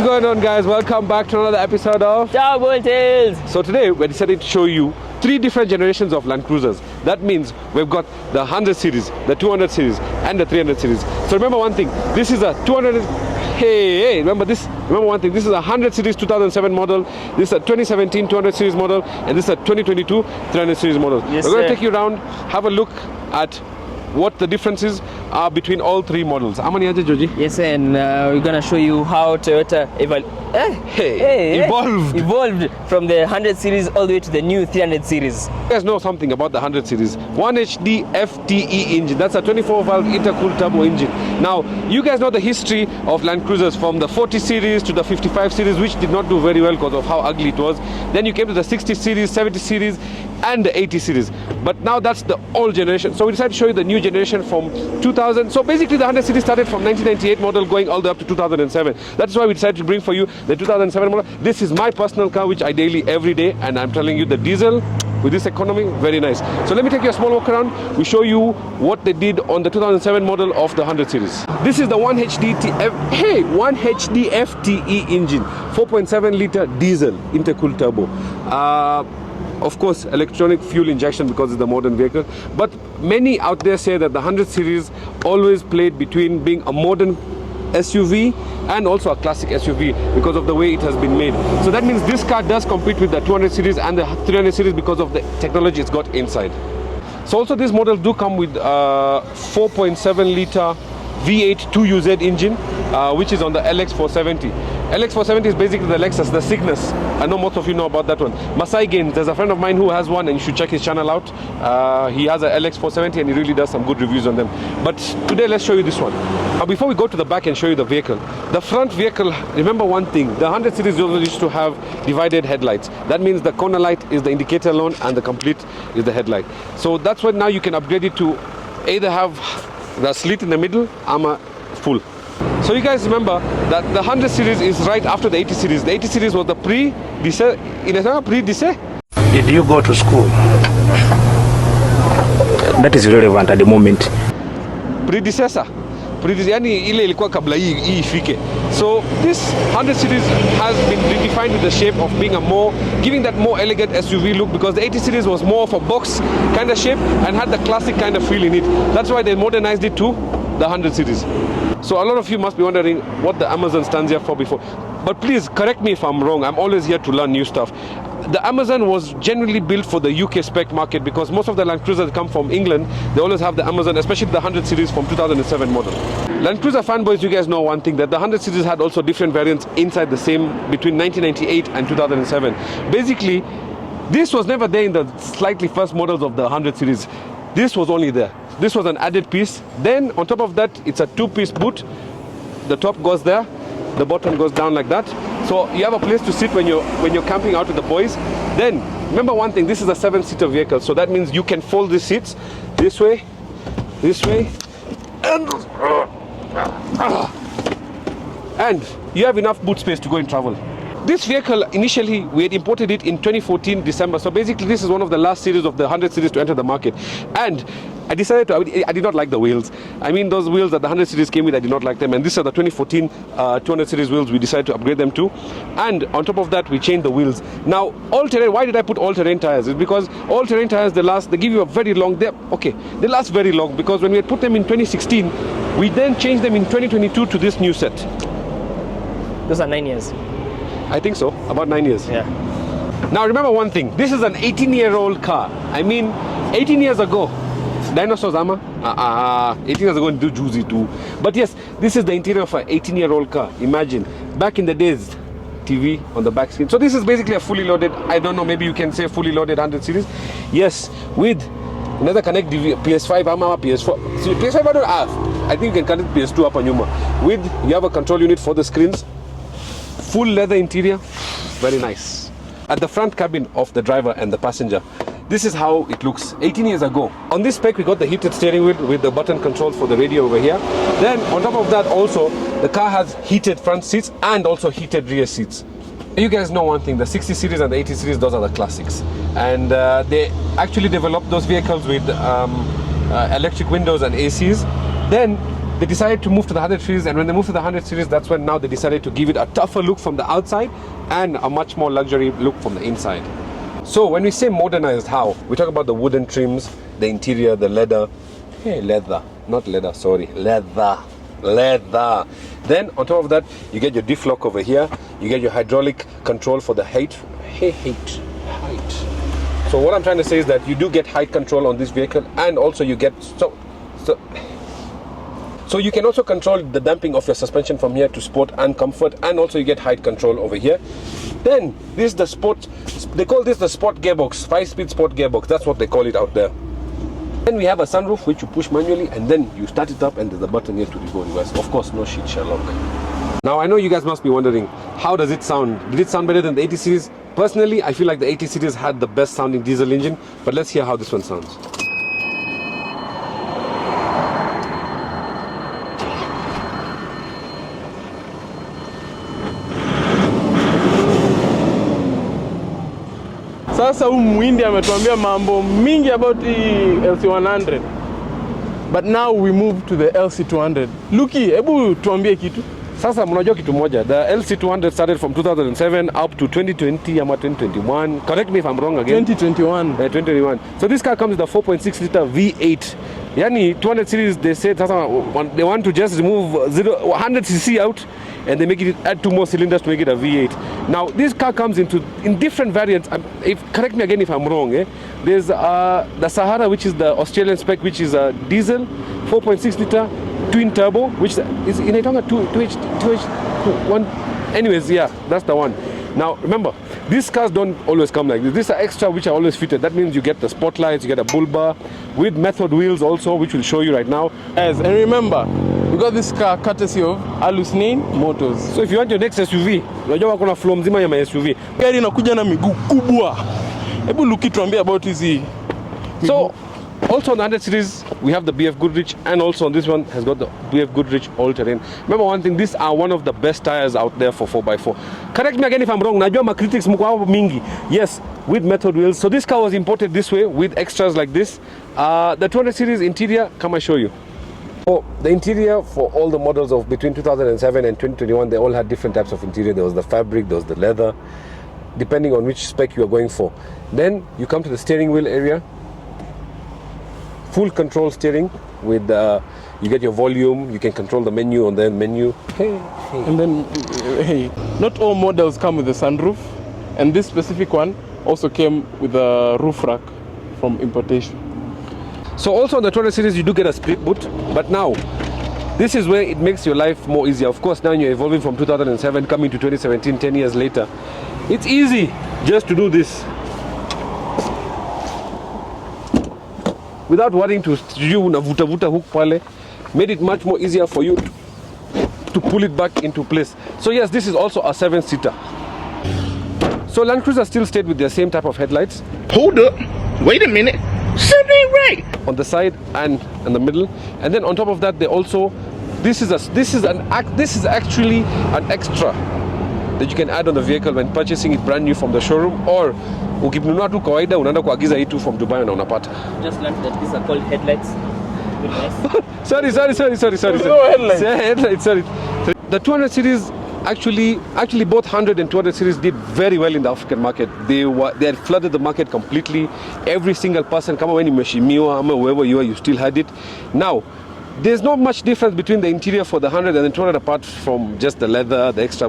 going on, guys? Welcome back to another episode of Ciao, Bulltails! So today we decided to show you 3 different generations of Land Cruisers. That means we've got the 100 series, the 200 series and the 300 series. So remember one thing, this is a 200... Hey, remember one thing, this is a 100 series 2007 model, this is a 2017 200 series model, and this is a 2022 300 series model. Yes, we're going to sir. take you around, have a look at what the differences are between all 3 models. How many are there, Joji? Yes, and we're gonna show you how Toyota evolved from the 100 series all the way to the new 300 series. You guys know something about the 100 series. 1HD FTE engine, that's a 24-valve intercooled turbo engine. Now, you guys know the history of Land Cruisers from the 40 series to the 55 series, which did not do very well because of how ugly it was. Then you came to the 60 series, 70 series, and the 80 series. But now that's the old generation. So we decided to show you the new generation from 2000. So basically the 100 series started from 1998 model going all the way up to 2007. That's why we decided to bring for you the 2007 model. This is my personal car, which I daily every day, and I'm telling you the diesel with this economy, very nice. So let me take you a small walk around. We show you what they did on the 2007 model of the 100 series. This is the 1HD FTE engine, 4.7 liter diesel intercooled turbo. Of course, electronic fuel injection because it's the modern vehicle. But many out there say that the 100 series always played between being a modern SUV and also a classic SUV because of the way it has been made. So that means this car does compete with the 200 series and the 300 series because of the technology it's got inside. So also these models do come with 4.7 liter V8 2UZ engine, which is on the LX470. LX470 is basically the Lexus, the Cygnus. I know most of you know about that one. Masai Gaines, there's a friend of mine who has one, and you should check his channel out. He has a LX470 and he really does some good reviews on them. But today let's show you this one. Now before we go to the back and show you the vehicle, the front vehicle, remember one thing, the 100 series used to have divided headlights. That means the corner light is the indicator alone and the complete is the headlight. So that's why now you can upgrade it to either have the slit in the middle, armor full. So you guys remember that the 100 series is right after the 80 series. The 80 series was the predecessor. Did you go to school? That is relevant at the moment. Predecessor. Yani ile ilikuwa kabla hii ifike. So this 100 series has been redefined with the shape of being giving that more elegant SUV look, because the 80 series was more of a box kind of shape and had the classic kind of feel in it. That's why they modernized it to the 100 series. So a lot of you must be wondering what the Amazon stands here for before. But please correct me if I'm wrong. I'm always here to learn new stuff. The Amazon was generally built for the UK spec market because most of the Land Cruisers come from England. They always have the Amazon, especially the 100 series from 2007 model. Land Cruiser fanboys, you guys know one thing, that the 100 series had also different variants inside the same between 1998 and 2007. Basically, this was never there in the slightly first models of the 100 series. This was only there. This was an added piece. Then on top of that, it's a 2-piece boot. The top goes there, the bottom goes down like that. So you have a place to sit when you're camping out with the boys. Then remember one thing, this is a 7-seater vehicle, so that means you can fold the seats this way, and you have enough boot space to go and travel. This vehicle, initially, we had imported it in 2014 December. So basically, this is one of the last series of the 100 series to enter the market. And I decided I did not like the wheels. I mean, those wheels that the 100 series came with, I did not like them. And these are the 2014 200 series wheels we decided to upgrade them to. And on top of that, we changed the wheels. Now, all-terrain, why did I put all-terrain tires? It's because all-terrain tires, they give you a very long, they last very long. Because when we had put them in 2016, we then changed them in 2022 to this new set. Those are 9 years. I think so, about 9 years. Yeah. Now remember one thing, this is an 18-year-old car. I mean, 18 years ago, dinosaurs, 18 years ago, do juicy too. But yes, this is the interior of an 18-year-old car. Imagine, back in the days, TV on the back screen. So this is basically a fully loaded, I don't know, maybe you can say fully loaded 100 series. Yes, with another connect PS5, PS4. So PS5 I don't have. I think you can connect PS2 up on Yuma. With, you have a control unit for the screens. Full leather interior, very nice. At the front cabin of the driver and the passenger, this is how it looks 18 years ago. On this spec, we got the heated steering wheel with the button controls for the radio over here. Then on top of that also, the car has heated front seats and also heated rear seats. You guys know one thing, the 60 series and the 80 series, those are the classics. And they actually developed those vehicles with electric windows and ACs. Then they decided to move to the 100 series, and when they moved to the 100 series, that's when now they decided to give it a tougher look from the outside and a much more luxury look from the inside. So when we say modernized, how? We talk about the wooden trims, the interior, the leather. Hey, leather, not leather, sorry, leather. Then on top of that, you get your diff lock over here. You get your hydraulic control for the height. So what I'm trying to say is that you do get height control on this vehicle, and also you get so you can also control the damping of your suspension from here to sport and comfort, and also you get height control over here. Then this is the sport, they call this the sport gearbox, 5-speed sport gearbox, that's what they call it out there. Then we have a sunroof which you push manually, and then you start it up, and there's a button here to go reverse. Of course, no shit Sherlock. Now I know you guys must be wondering, how does it sound? Did it sound better than the 80 series? Personally, I feel like the 80 series had the best sounding diesel engine, but let's hear how this one sounds. Sasa huyu Muhindi ametuambia mambo mingi about the LC100. But now we move to the LC200. Luki, hebu tuambie kitu. Sasa mnajua kitu moja, the LC200 started from 2007 up to 2020 ama 2021. Correct me if I'm wrong again. 2021. 2021. So this car comes with a 4.6 liter V8. Yani 200 series, they said they want to just remove 100cc out, and they make it, add 2 more cylinders to make it a V8. Now this car comes in different variants. Correct me again if I'm wrong. There's the Sahara, which is the Australian spec, which is a diesel 4.6 liter twin turbo, which is in a 2H1. Anyways, yeah, that's the one. Now remember, these cars don't always come like this. These are extra, which are always fitted. That means you get the spotlights, you get a bull bar with method wheels also, which we'll show you right now. Yes, and remember, we got this car courtesy of Alusnain Motors. So if you want your next SUV, unajua wako na flow mzima ya SUV. Gari inakuja na miguu kubwa. Hebu Luki tuambie about hizi. So also on the 100 series, we have the BF Goodrich, and also on this one has got the BF Goodrich all-terrain. Remember one thing, these are one of the best tires out there for 4x4. Correct me again if I'm wrong. Najua ma critics mko hapo mingi. Yes, with method wheels. So this car was imported this way with extras like this. The 200 series interior, come I show you. So the interior for all the models of between 2007 and 2021, they all had different types of interior. There was the fabric, there was the leather, depending on which spec you are going for. Then you come to the steering wheel area. Full control steering with you get your volume, you can control the menu on the menu. And then not all models come with a sunroof, and this specific one also came with a roof rack from importation. So also on the 200 series you do get a split boot, but now this is where it makes your life more easier. Of course, now you're evolving from 2007 coming to 2017, 10 years later. It's easy just to do this without worrying to vuta hook pale. Made it much more easier for you to pull it back into place. So yes, this is also a 7-seater. So Land Cruiser still stayed with their same type of headlights. Hold up. Wait a minute. Something ain't right. On the side and in the middle, and then on top of that, they also this is actually an extra that you can add on the vehicle when purchasing it brand new from the showroom, or ukimnunua tu kawaida unaenda kuagiza hii tu from Dubai na unapata. Just learned that these are called headlights. sorry. No headlights. Yeah, headlights. Sorry. The 200 series actually both 100 and 200 series did very well in the African market. They had flooded the market completely. Every single person, kama when mheshimiwa ama whoever you are, you still had it. Now, there's not much difference between the interior for the 100 and the 200 apart from just the leather, the extra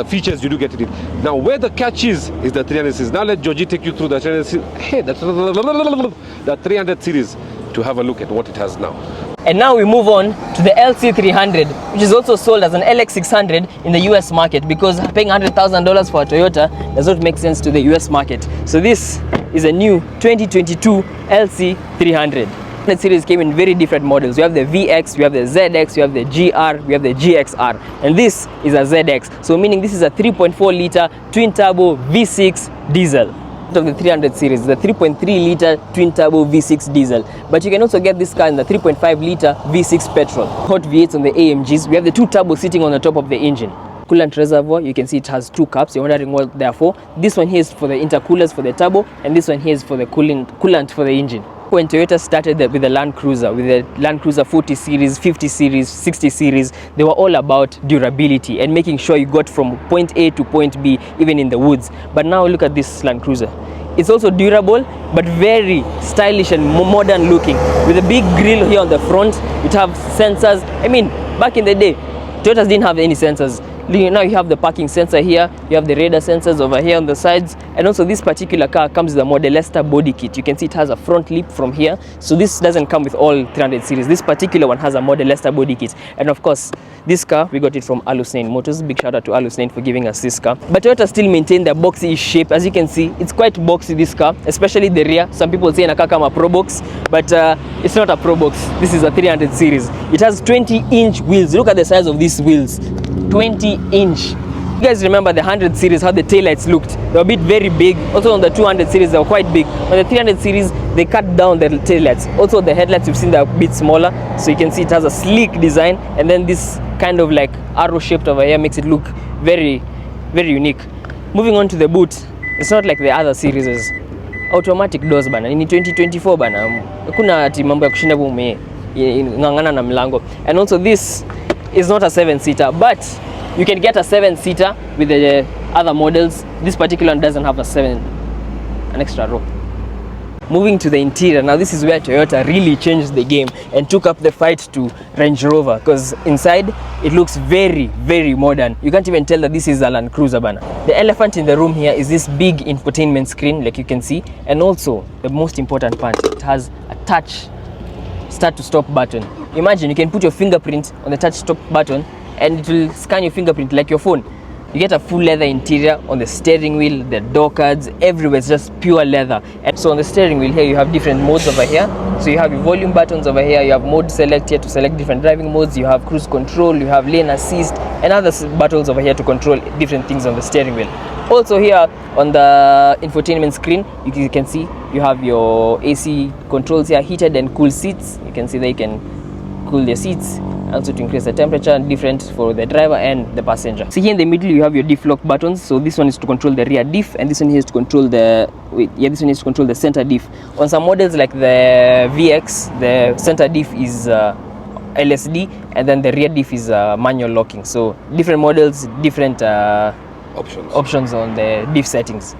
features you do get in it. Now, where the catch is the 300 series. Now let Georgie take you through the 300 series. Hey, the 300 series to have a look at what it has now. And now we move on to the LC300, which is also sold as an LX600 in the US market, because paying $100,000 for a Toyota does not make sense to the US market. So this is a new 2022 LC300. The series came in very different models. We have the VX, we have the ZX, we have the GR, we have the GXR, and this is a ZX. So meaning this is a 3.4 liter twin turbo V6 diesel. Of the 300 series, the 3.3 liter twin turbo V6 diesel, but you can also get this car in the 3.5 liter V6 petrol. Hot V8s on the AMGs. We have the 2 turbo sitting on the top of the engine. Coolant reservoir, you can see it has 2 cups. You're wondering what they're for. This one here is for the intercoolers for the turbo, and this one here is for the coolant for the engine. when Toyota started with the Land Cruiser, with the Land Cruiser 40 series, 50 series, 60 series, they were all about durability and making sure you got from point A to point B, even in the woods. But now look at this Land Cruiser. It's also durable, but very stylish and modern looking. With a big grille here on the front, it have sensors. I mean, back in the day, Toyotas didn't have any sensors. Now you have the parking sensor here, you have the radar sensors over here on the sides, and also this particular car comes with a Model S body kit. You can see it has a front lip from here, so this doesn't come with all 300 series. This particular one has a Model S body kit, and of course, this car, we got it from Alusnain Motors. Big shout out to Alusnain for giving us this car. But Toyota still maintain the boxy shape. As you can see, it's quite boxy, this car, especially the rear. Some people say in a car come a Pro Box, but it's not a Pro Box. This is a 300 series. It has 20-inch wheels. Look at the size of these wheels. 20-inch. You guys remember the 100 series, how the taillights looked? They were a bit very big. Also on the 200 series, they were quite big. On the 300 series, they cut down the taillights. Also the headlights, you've seen, they're a bit smaller. So you can see it has a sleek design. And then this kind of like arrow shaped over here makes it look very, very unique. Moving on to the boot, it's not like the other series. Automatic doors bana. In 2024 bana. Kuna ati mambo ya kushinda ngangana na mlango. And also this is not a 7-seater, but you can get a 7-seater with the other models. This particular one doesn't have an extra row. Moving to the interior, now this is where Toyota really changed the game and took up the fight to Range Rover, because inside it looks very, very modern. You can't even tell that this is a Land Cruiser bana. The elephant in the room here is this big infotainment screen, like you can see, and also the most important part, it has a touch start to stop button. Imagine you can put your fingerprint on the touch stop button and it will scan your fingerprint like your phone. You get a full leather interior on the steering wheel, the door cards, everywhere. It's just pure leather. And so on the steering wheel here, you have different modes over here. So you have your volume buttons over here, you have mode select here to select different driving modes, you have cruise control, you have lane assist, and other buttons over here to control different things on the steering wheel. Also here on the infotainment screen, you can see you have your AC controls here, heated and cool seats. You can see that you can cool the seats, also to increase the temperature, different for the driver and the passenger. So here in the middle you have your diff lock buttons. So this one is to control the rear diff, and this one here is to control the this one is to control the center diff. On some models like the VX, the center diff is LSD, and then the rear diff is manual locking. So different models, different options on the diff settings.